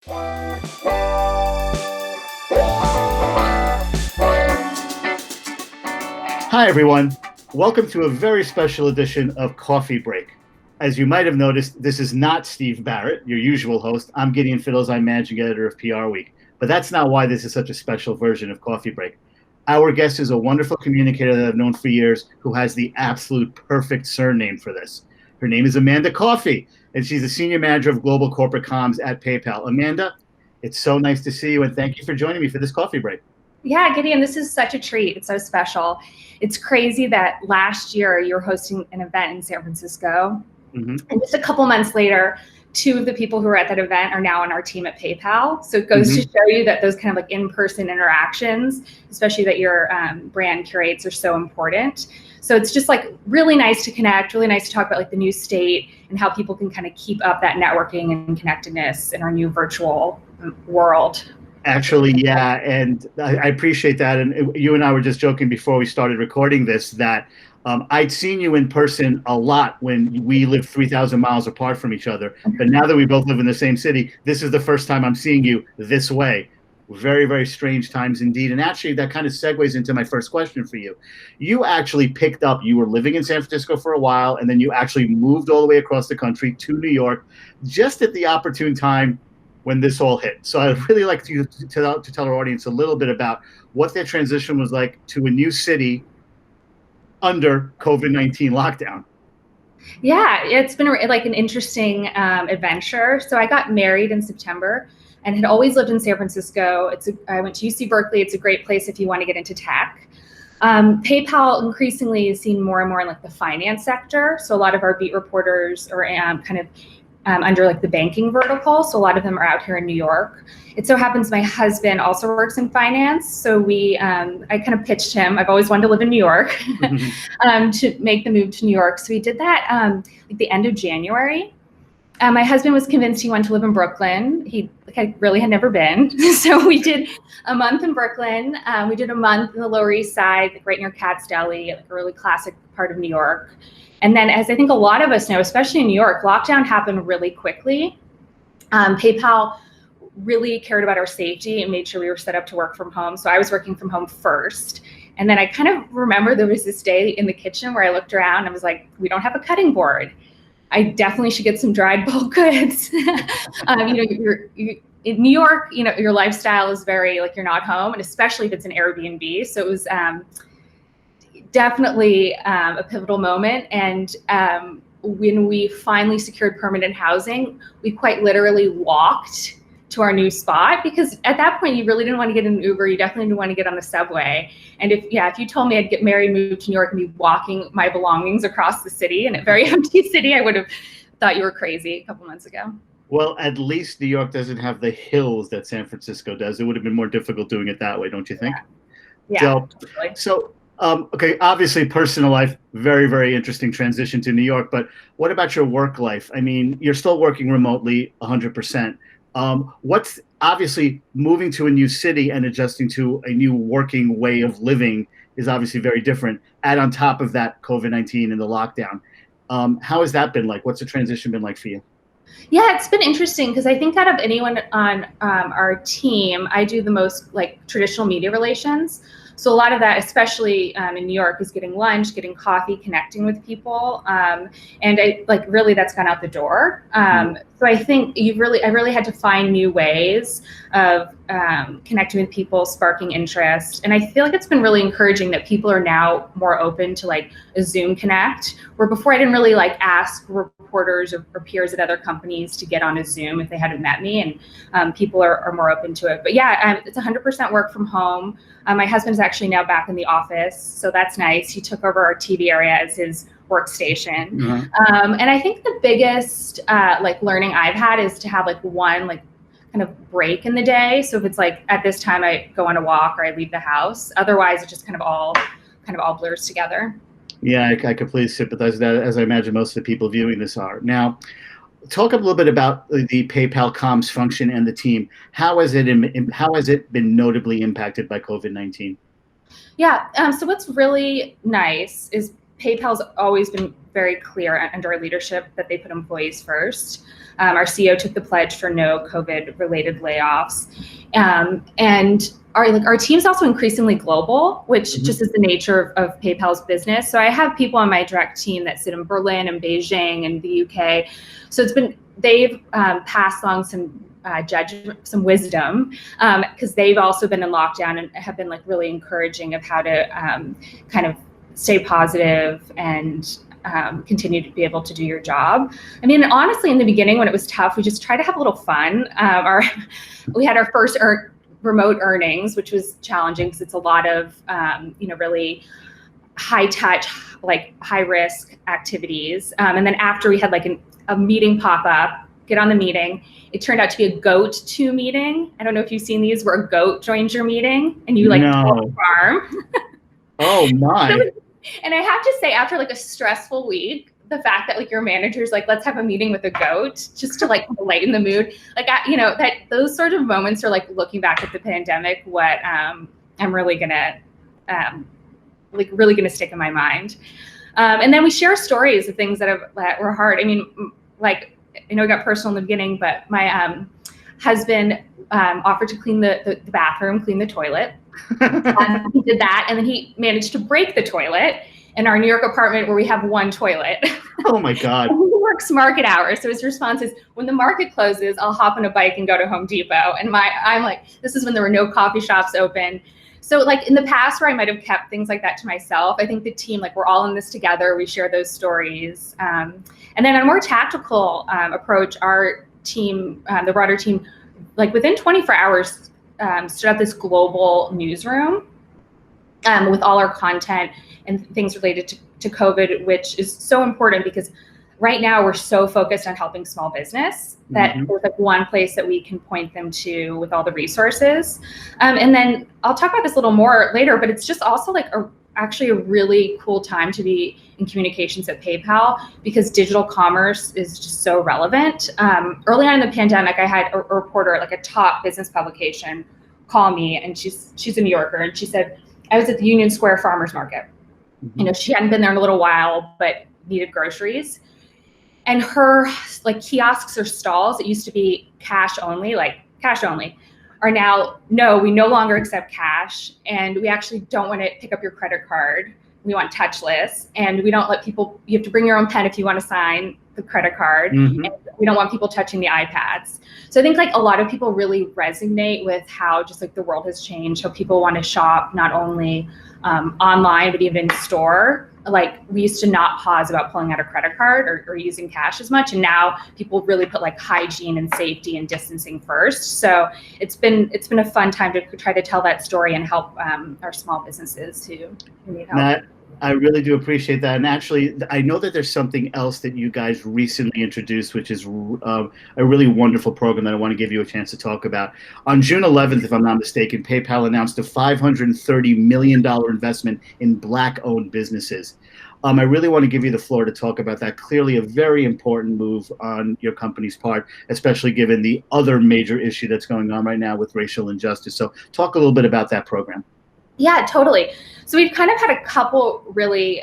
Hi, everyone. Welcome to a very special edition of Coffee Break. As you might have noticed, this is not Steve Barrett, your usual host. I'm Gideon Fiddles. I'm managing editor of PR Week. But that's not why this is such a special version of Coffee Break. Our guest is a wonderful communicator that I've known for years who has the absolute perfect surname for this. Her name is Amanda Coffey, and she's the senior manager of global corporate comms at PayPal. Amanda, it's so nice to see you, and thank you for joining me for this coffee break. Yeah, Gideon, this is such a treat. It's so special. It's crazy that last year you were hosting an event in San Francisco. And just a couple months later, two of the people who were at that event are now on our team at PayPal. So it goes to show you that those kind of like in-person interactions, especially that your brand curates, are so important. So it's just like really nice to connect, really nice to talk about like the new state and how people can kind of keep up that networking and connectedness in our new virtual world. Actually, yeah, and I appreciate that. And you and I were just joking before we started recording this that I'd seen you in person a lot when we lived 3,000 miles apart from each other. But now that we both live in the same city, this is the first time I'm seeing you this way. Very, very strange times indeed. And actually, that kind of segues into my first question for you. You actually picked up, you were living in San Francisco for a while, and then you actually moved all the way across the country to New York just at the opportune time when this all hit. So I'd really like you to tell our audience a little bit about what their transition was like to a new city under COVID-19 lockdown. Yeah, it's been like an interesting adventure. So I got married in September and had always lived in San Francisco. I went to UC Berkeley. It's a great place if you want to get into tech. PayPal increasingly is seen more and more in like the finance sector. So a lot of our beat reporters are under like the banking vertical. So a lot of them are out here in New York. It so happens my husband also works in finance. So I kind of pitched him. I've always wanted to live in New York to make the move to New York. So we did that at the end of January. My husband was convinced he wanted to live in Brooklyn. He really had never been. So we did a month in Brooklyn. We did a month in the Lower East Side, like right near Katz Deli, like a really classic part of New York. And then, as I think a lot of us know, especially in New York, lockdown happened really quickly. PayPal really cared about our safety and made sure we were set up to work from home. So I was working from home first. And then I kind of remember there was this day in the kitchen where I looked around and I was like, we don't have a cutting board. I definitely should get some dried bulk goods. You're in New York, your lifestyle is very like you're not home, and especially if it's an Airbnb. So it was definitely a pivotal moment. And when we finally secured permanent housing, we quite literally walked to our new spot, because at that point you really didn't want to get in an Uber. You definitely didn't want to get on the subway. And if you told me I'd get married, move to New York, and be walking my belongings across the city in a very empty city, I would have thought you were crazy a couple months ago. Well, at least New York doesn't have the hills that San Francisco does. It would have been more difficult doing it that way, don't you think? Yeah. So okay, obviously personal life, very, very interesting transition to New York, but what about your work life? I mean, you're still working remotely 100%. What's obviously moving to a new city and adjusting to a new working way of living is obviously very different. Add on top of that COVID-19 and the lockdown. How has that been like? What's the transition been like for you? Yeah, it's been interesting because I think out of anyone on our team, I do the most like traditional media relations. So a lot of that, especially in New York, is getting lunch, getting coffee, connecting with people. And really that's gone out the door. So I think I really had to find new ways of connecting with people, sparking interest. And I feel like it's been really encouraging that people are now more open to like a Zoom connect, where before I didn't really like ask reporters or peers at other companies to get on a Zoom if they hadn't met me, and people are more open to it. But yeah, it's 100% work from home. My husband's actually now back in the office, so that's nice. He took over our TV area as his workstation. And I think the biggest learning I've had is to have one kind of break in the day. So if it's like at this time I go on a walk or I leave the house, otherwise it just kind of all blurs together. Yeah, I completely sympathize with that, as I imagine most of the people viewing this are. Now, talk a little bit about the PayPal comms function and the team. How has it been notably impacted by COVID-19? Yeah, so what's really nice is PayPal's always been very clear under our leadership that they put employees first. Our CEO took the pledge for no COVID-related layoffs, and our team's also increasingly global, which just is the nature of PayPal's business. So I have people on my direct team that sit in Berlin and Beijing and the UK. So they've passed along some wisdom, because they've also been in lockdown and have been like really encouraging of how to kind of stay positive and continue to be able to do your job. I mean, honestly, in the beginning when it was tough, we just tried to have a little fun. We had our first remote earnings, which was challenging because it's a lot of really high touch, like high risk activities. And then after we had like a meeting pop up, get on the meeting, it turned out to be a goat 2 meeting. I don't know if you've seen these where a goat joins your meeting and you like no. farm. Oh my. And I have to say, after like a stressful week, the fact that like your manager's like, let's have a meeting with a goat just to like lighten the mood. Like, that those sort of moments are like looking back at the pandemic, what I'm really gonna stick in my mind. And then we share stories of things that were hard. I mean, like, I know it got personal in the beginning, but my husband offered to clean the bathroom, clean the toilet. He did that, and then he managed to break the toilet in our New York apartment where we have one toilet. Oh my God. He works market hours, so his response is, when the market closes, I'll hop on a bike and go to Home Depot. And I'm like, this is when there were no coffee shops open. So like in the past where I might have kept things like that to myself, I think the team, like we're all in this together, we share those stories. And then on a more tactical approach, our team, the broader team, like within 24 hours, stood up this global newsroom with all our content and things related to COVID, which is so important because right now we're so focused on helping small business that there's like one place that we can point them to with all the resources. And then I'll talk about this a little more later, but it's just also like actually a really cool time to be in communications at PayPal because digital commerce is just so relevant. Early on in the pandemic, I had a reporter at like a top business publication call me, and she's a New Yorker, and she said, I was at the Union Square Farmers Market. She hadn't been there in a little while, but needed groceries. And her like kiosks or stalls that used to be cash only, are now, no, we no longer accept cash, and we actually don't want to pick up your credit card. We want touchless, and we don't let people, you have to bring your own pen if you want to sign the credit card. And we don't want people touching the iPads. So I think like a lot of people really resonate with how just like the world has changed, how people want to shop not only online, but even in store. Like we used to not pause about pulling out a credit card or using cash as much. And now people really put like hygiene and safety and distancing first. So it's been a fun time to try to tell that story and help our small businesses who need help. Matt, I really do appreciate that. And actually, I know that there's something else that you guys recently introduced, which is a really wonderful program that I want to give you a chance to talk about. On June 11th, if I'm not mistaken, PayPal announced a $530 million investment in Black-owned businesses. I really want to give you the floor to talk about that. Clearly a very important move on your company's part, especially given the other major issue that's going on right now with racial injustice. So talk a little bit about that program. Yeah, totally. So we've kind of had a couple really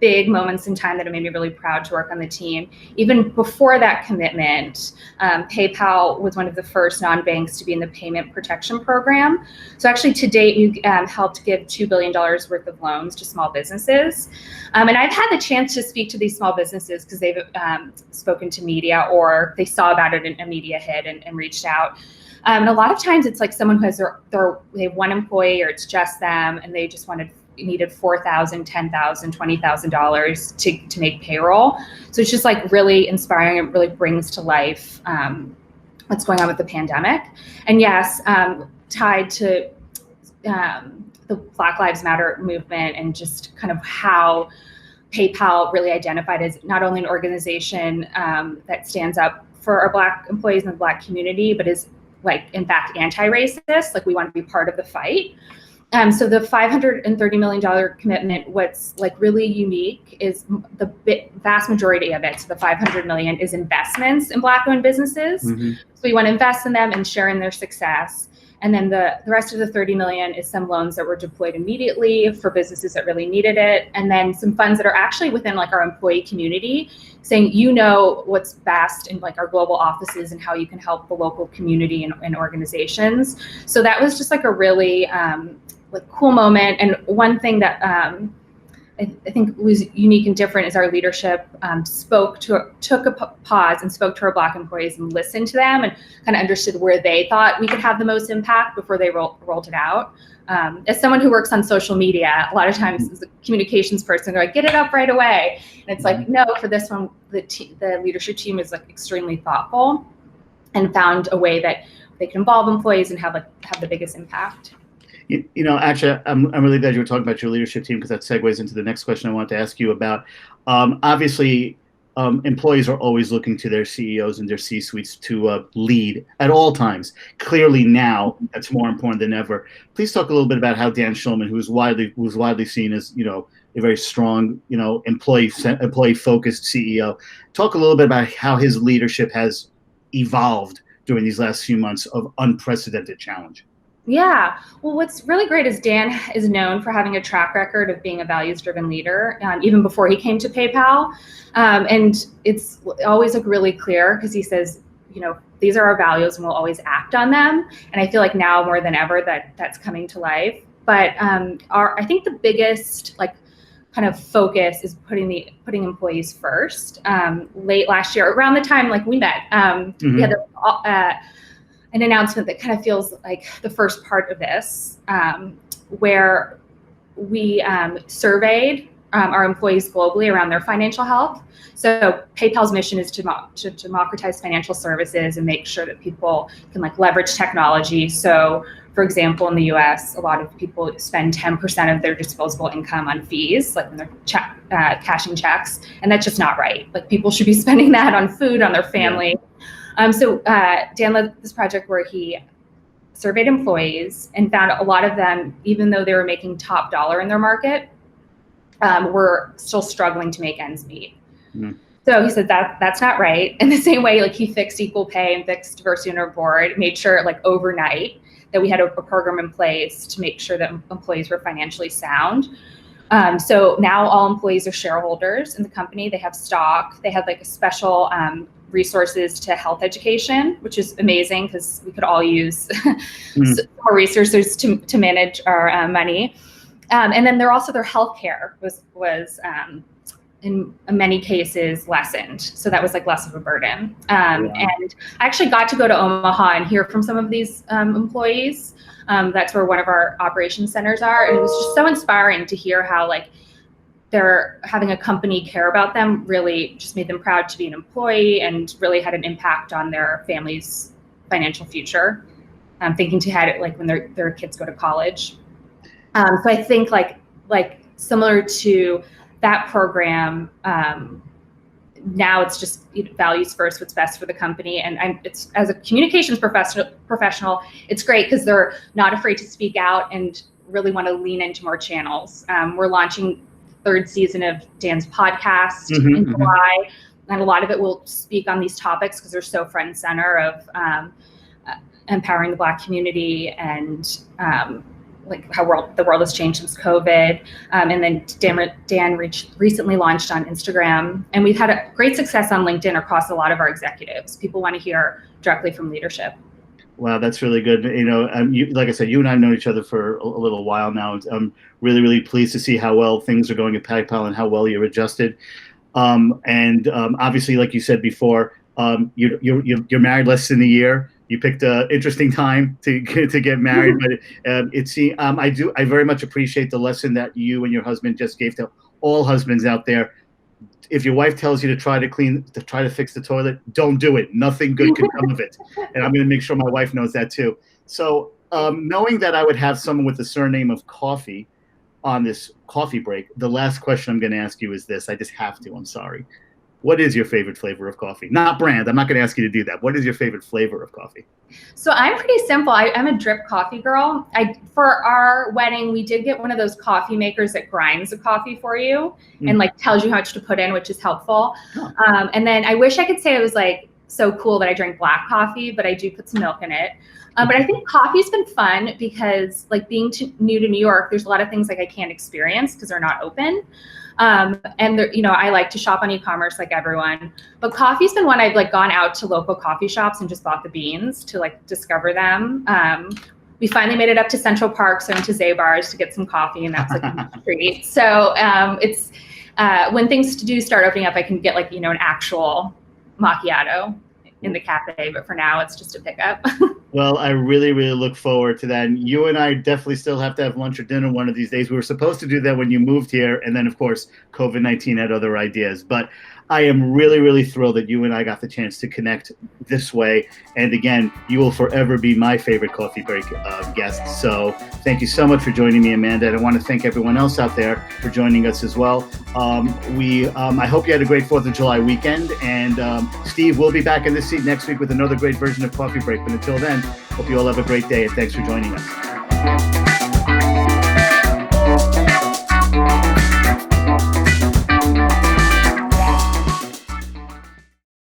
big moments in time that have made me really proud to work on the team. Even before that commitment, PayPal was one of the first non-banks to be in the Payment Protection Program. So actually to date, we've helped give $2 billion worth of loans to small businesses. And I've had the chance to speak to these small businesses because they've spoken to media or they saw about it in a media hit and reached out. And a lot of times it's like someone who has they have one employee or it's just them and they just needed $4,000, $10,000, $20,000 to make payroll. So it's just like really inspiring. It really brings to life what's going on with the pandemic. And yes, tied to the Black Lives Matter movement and just kind of how PayPal really identified as not only an organization that stands up for our Black employees in the Black community, but is like, in fact, anti-racist, like we want to be part of the fight. So the $530 million commitment, what's like really unique is the vast majority of it, so the $500 million is investments in Black-owned businesses. So we want to invest in them and share in their success. And then the rest of the 30 million is some loans that were deployed immediately for businesses that really needed it. And then some funds that are actually within like our employee community, saying, you know, what's best in like our global offices and how you can help the local community and organizations. So that was just like a really like cool moment. And one thing that I think was unique and different is our leadership took a pause and spoke to our Black employees and listened to them and kind of understood where they thought we could have the most impact before they rolled it out. As someone who works on social media, a lot of times as a communications person, they're like, get it up right away. And it's like, no, for this one, the leadership team is like extremely thoughtful and found a way that they can involve employees and have the biggest impact. You know, actually, I'm really glad you were talking about your leadership team, because that segues into the next question I wanted to ask you about. Obviously, employees are always looking to their CEOs and their C-suites to lead at all times. Clearly now, that's more important than ever. Please talk a little bit about how Dan Schulman, who's widely seen as, you know, a very strong, you know, employee-focused CEO, talk a little bit about how his leadership has evolved during these last few months of unprecedented challenge. Yeah, well, what's really great is Dan is known for having a track record of being a values-driven leader, even before he came to PayPal. And it's always like really clear because he says, you know, these are our values and we'll always act on them. And I feel like now more than ever that's coming to life. But I think the biggest like kind of focus is putting employees first. Late last year, around the time like we met, we had an announcement that kind of feels like the first part of this, where we surveyed our employees globally around their financial health. So PayPal's mission is to democratize financial services and make sure that people can like leverage technology. So for example, in the US, a lot of people spend 10% of their disposable income on fees, like when they're cashing checks, and that's just not right. Like people should be spending that on food, on their family. So Dan led this project where he surveyed employees and found a lot of them, even though they were making top dollar in their market, were still struggling to make ends meet. Mm. So he said that's not right. In the same way, like he fixed equal pay and fixed diversity on our board, made sure like overnight that we had a program in place to make sure that employees were financially sound. So now all employees are shareholders in the company. They have stock. They have like a special resources to health education, which is amazing because we could all use more resources to manage our money. And then their healthcare was in many cases lessened. So that was like less of a burden. And I actually got to go to Omaha and hear from some of these employees. That's where one of our operations centers are. And it was just so inspiring to hear how like they're having a company care about them really just made them proud to be an employee and really had an impact on their family's financial future. Thinking ahead like when their kids go to college. So I think like similar to that program, now it's just values first, what's best for the company. And it's as a communications professional, it's great because they're not afraid to speak out and really want to lean into more channels. We're launching third season of Dan's podcast in July, and a lot of it will speak on these topics because they're so front and center of empowering the Black community and like how the world has changed since COVID. And then Dan recently launched on Instagram, and we've had a great success on LinkedIn across a lot of our executives. People want to hear directly from leadership. Wow, that's really good. You know, like I said, you and I have known each other for a little while now. I'm really, really pleased to see how well things are going at PayPal and how well you're adjusted. Obviously, like you said before, you're married less than a year. You picked an interesting time to get married, but I very much appreciate the lesson that you and your husband just gave to all husbands out there. If your wife tells you to try to fix the toilet, don't do it. Nothing good can come of it. And I'm going to make sure my wife knows that too. So knowing that I would have someone with the surname of Coffee on this coffee break, the last question I'm going to ask you is this. I just have to. I'm sorry. What is your favorite flavor of coffee? Not brand. I'm not going to ask you to do that. What is your favorite flavor of coffee? So I'm pretty simple. I'm a drip coffee girl. For our wedding, we did get one of those coffee makers that grinds the coffee for you and like tells you how much to put in, which is helpful. And then I wish I could say it was like so cool that I drink black coffee, but I do put some milk in it. But I think coffee's been fun because, like, being new to New York, there's a lot of things like I can't experience because they're not open. And you know, I like to shop on e-commerce like everyone, but coffee's been one I've like gone out to local coffee shops and just bought the beans to like discover them. We finally made it up to Central Park, so into Zabar's to get some coffee, and that's like a treat. So it's when things do start opening up, I can get like, you know, an actual macchiato in the cafe, but for now it's just a pickup. Well, I really, really look forward to that. And you and I definitely still have to have lunch or dinner one of these days. We were supposed to do that when you moved here, and then of course COVID-19 had other ideas. But I am really, really thrilled that you and I got the chance to connect this way. And again, you will forever be my favorite coffee break guest. So thank you so much for joining me, Amanda. And I want to thank everyone else out there for joining us as well. I hope you had a great 4th of July weekend. And Steve, we'll be back in this seat next week with another great version of Coffee Break. But until then, hope you all have a great day, and thanks for joining us.